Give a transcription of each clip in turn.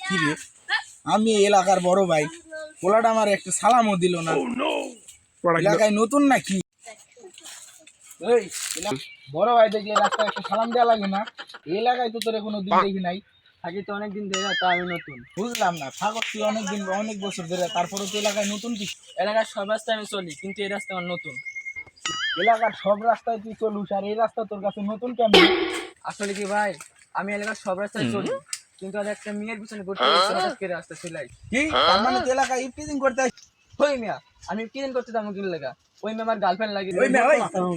কি রে, আমি এলাকার বড় ভাই, পোলাটা আমার একটা সালামও দিল না। এলাকায় নতুন নাকি? এই বড় ভাই দেখলে রাস্তায় একটা সালাম দেওয়া লাগে না? এই এলাকায় তো তোর কোনো দিন দেখি নাই। থাকি তো অনেকদিন ধরে, তা আমি নতুন। বুঝলাম না, থাকো তুই অনেকদিন অনেক বছর ধরে, তারপরে তো এলাকায় নতুন কি? এলাকার সব রাস্তায় আমি চলি, কিন্তু এই রাস্তা আমার নতুন। এলাকার সব রাস্তায় তুই চলুস আর এই রাস্তা তোর কাছে নতুন কেন? আসলে কি ভাই, আমি এলাকার সব রাস্তায় চলি, কিন্তু আর একটা মেয়ের পিছনে ঘুরতে গেছি, হঠাৎ করে রাস্তা ছিলাই। কি তার মানে তুই এলাকায় ইফটিজিং করতে আসছিস? ওই মিয়া, আমি কিদিন করতে যাবো কি লেগা? ওই মেয়ে আমার গার্লফ্রেন্ড লাগে।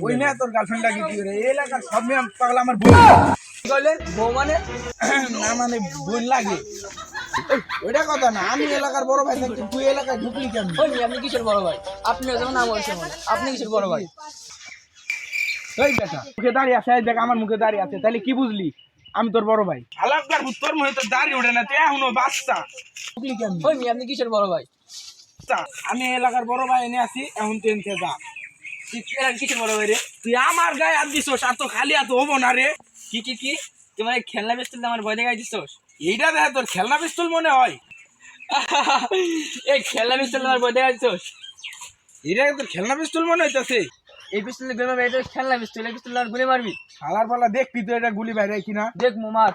ওই মেয়ে তোর গার্লফ্রেন্ড লাগে কি রে? এই এলাকার সব মেয়ে পাগলা আমার বোন। কি বললেন? বউ মানে? না মানে বোন লাগে। ওইটা কথা না, আমি এলাকার বড় ভাই থাকতে তুই এলাকায় ঢুকলি কেন? ওই মিয়া, আপনি কিসের বড় ভাই? আপনিও যেমন আমার সমান, আপনি কিসের বড় ভাই? ওই বেটা মুখে দাঁড়িয়ে আছে, দেখ আমার মুখে দাঁড়িয়ে আছে, তাহলে কি বুঝলি আমি তোর বড় ভাই? আলাদা তোর মুখে তো দাঁড়িয়ে ওঠে না, তুই এখনো বাচ্চা। ঢুকলি কেন? ওই মিয়া, আপনি কিসের বড় ভাই? আমি এলাকার বড় ভাই এনে আছি, এখন তুই এনতে যা। কিসের বড় ভাই রে? তুই আমার গায়ে হাত দিছস, আর তো খালি হাত হবো না রে। কি তোমার এই খেলনা পিস্তল আমার ভয় দেখাই দিছোস? এইটা দেখ তোর খেলনা পিস্তল মনে হয়? এই খেলনা পিস্তল আমার ভয় দেখাই দিছোস? এইটা তোর খেলনা পিস্তল মনে হইতেছে? এই পিস্তল গুলি মারবি, এটা খেলনা পিস্তল, এই পিস্তল আর গুলি মারবি? শালার পালা দেখবি তো এটা গুলি বাইরে কিনা? দেখ মার,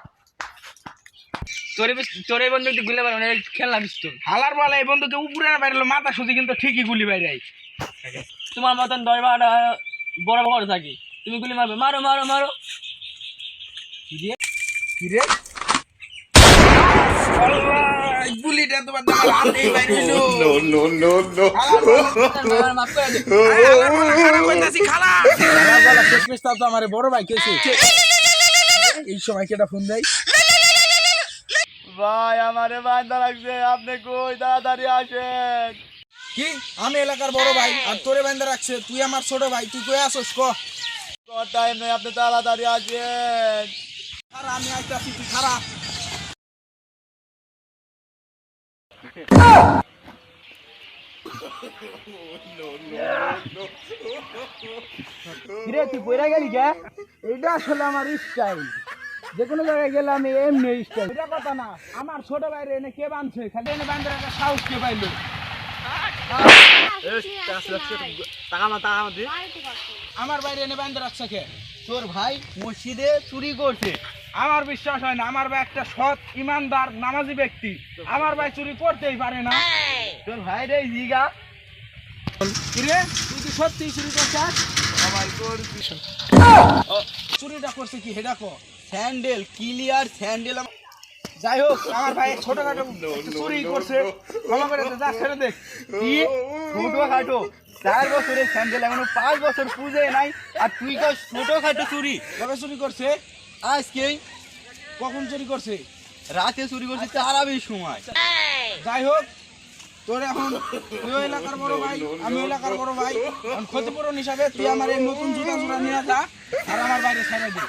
তোর এই বন্ধু গুলি মারবে না, খেলনা পিস্তল। হালার পালা এই বন্ধুকে উপরে না বাইরে মাথা সুদি কিন্তু ঠিকই গুলি বাইরে। তোমার মতন 10-12টা বড় বড় থাকি, তুমি গুলি মারবে? মারো মারো মারো। কিরে গুলিটা তোমার হাতেই বাইরে হইলো। মাফ করে দে। শেষ তো আমার বড় ভাই কেছে। এই সময় কেটা ফোন দেয়? ভাই আমারে বান্দা লাগছে, আপনি কই? তাড়াতাড়ি আসেন। কি আমি এলাকার বড় ভাই আর তোরে বান্দা রাখছে? তুই আমার ছোট ভাই, তুই কই আসোস? টাইম নেই, আপনি তাড়াতাড়ি আসেন। খারা আমি আইতাছি, তুই খারা। কিরে তুই কইরা গেলি কে? এইটা আসলে আমার স্টাইল, যে কোনো জায়গায় গেলে আমি এমনি স্টাইল। এটা কথা না, আমার ছোট ভাইরে এনে কে বাঁধছে? খালি এনে বান্ধে রাখার সাহস কে পাইলো? আমার বাইরে এনে বান্ধে রাখছে কে? তোর ভাই মসজিদে চুরি করছে। আমার বিশ্বাস হয় না, আমার ভাই একটা সৎ ইমানদার নামাজি ব্যক্তি, আমার ভাই চুরি করতেই পারে না। তোর ভাই রে জিগা। কিরে তুই কি সত্যি চুরি করছিস? চুরিটা করছে কি হেডা কো? Sandal, clear sandal. যাই হোক, আমার ভাই ছোটখাটো চুরি করছে, ক্ষমা করে দে, যা ছেড়ে দে। কি ছোটখাটো? 4 বছরের স্যান্ডেল, এখনো 5 বছর পুজে নাই, আর তুই কই ছোটখাটো চুরি? কবে চুরি করছে? আজকে কখন চুরি করছে? রাতে চুরি করছে, তারাবির সময়। যাই হোক, তোর এখন তুই এলাকার বড় ভাই, আমি এলাকার বড় ভাই, এখন ক্ষতিপূরণ হিসাবে তুই আমার এই নতুন জুতা নিয়ে যা আর আমার বাইরে ছেড়ে দে।